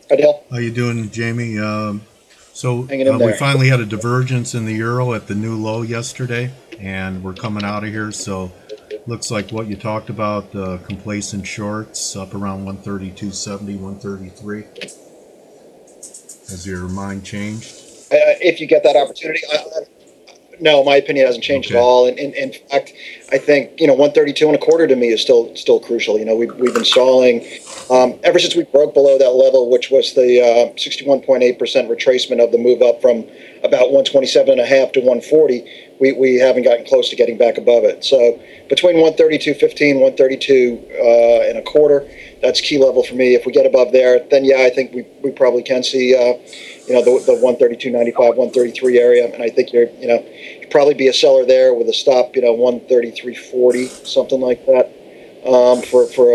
Hi, Dale. How you doing, Jamie? Hanging in We there. finally had a divergence in the euro at the new low yesterday, and we're coming out of here. So looks like what you talked about, complacent shorts up around 132.70, 133. Has your mind changed? If you get that opportunity, no, my opinion hasn't changed at Okay. all. And in fact, I think 132 and a quarter to me is still crucial. We've been stalling ever since we broke below that level, which was the 61.8% retracement of the move up from about 127 and a half to 140. We haven't gotten close to getting back above it. So between 132.15, 132 and a quarter, that's key level for me. If we get above there, then yeah, I think we probably can see the 132.95, 133 area, and I think you'd probably be a seller there with a stop 133.40, something like that, for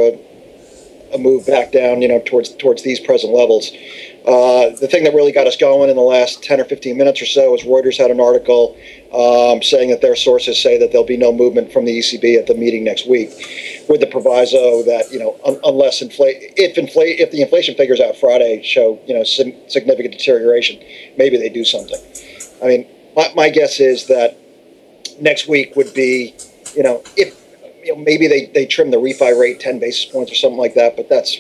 a move back down towards these present levels. The thing that really got us going in the last 10 or 15 minutes or so is Reuters had an article saying that their sources say that there'll be no movement from the ECB at the meeting next week, with the proviso that unless if the inflation figures out Friday show significant deterioration, maybe they do something. I mean, my guess is that next week would be if maybe they trim the refi rate 10 basis points or something like that, but that's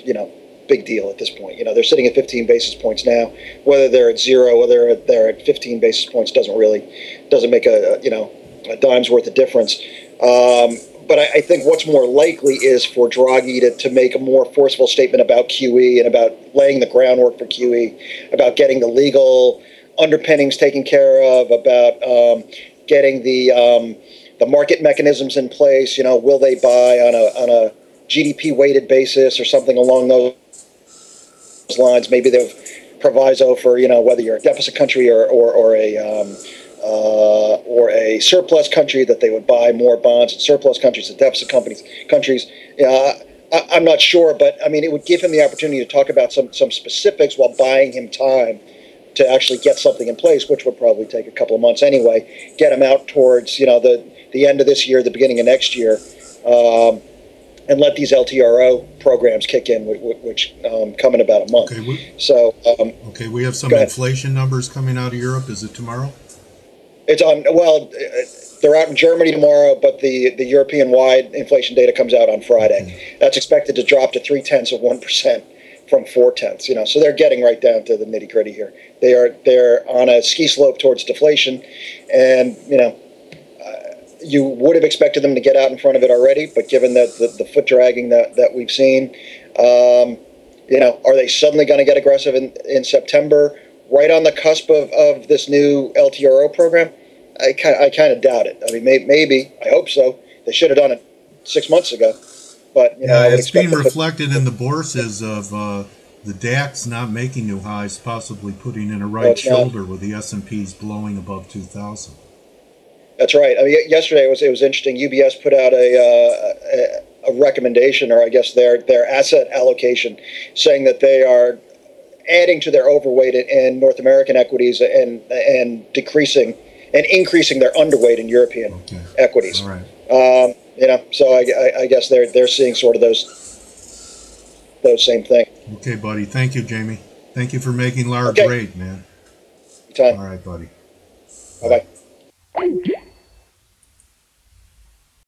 big deal at this point. They're sitting at 15 basis points now. Whether they're at zero, whether they're at 15 basis points doesn't make a dime's worth of difference. But I think what's more likely is for Draghi to make a more forceful statement about QE and about laying the groundwork for QE, about getting the legal underpinnings taken care of, about getting the market mechanisms in place. Will they buy on a GDP weighted basis or something along those lines? Maybe they've proviso for whether you're a deficit country or a surplus country, that they would buy more bonds in surplus countries than deficit countries. I'm not sure, but I mean, it would give him the opportunity to talk about some specifics while buying him time to actually get something in place, which would probably take a couple of months anyway. Get him out towards the end of this year, the beginning of next year. And let these LTRO programs kick in, which come in about a month. Okay, we have some inflation numbers coming out of Europe. Is it tomorrow? It's on. Well, they're out in Germany tomorrow, but the European-wide inflation data comes out on Friday. Okay. That's expected to drop to 0.3% from 0.4. So they're getting right down to the nitty-gritty here. They're on a ski slope towards deflation, and you would have expected them to get out in front of it already, but given that the foot dragging that we've seen, are they suddenly going to get aggressive in September, right on the cusp of this new LTRO program? I kind of doubt it. I mean, maybe. I hope so. They should have done it 6 months ago. But it's being reflected in the bourses of the DAX not making new highs, possibly putting in a right shoulder with the S&Ps blowing above 2,000. That's right. I mean, yesterday it was interesting. UBS put out a recommendation, or I guess their asset allocation, saying that they are adding to their overweight in North American equities and decreasing and increasing their underweight in European equities. All right. So I guess they're seeing sort of those same things. Okay, buddy. Thank you, Jamie. Thank you for making large rate, man. Time. All right, buddy. Bye-bye.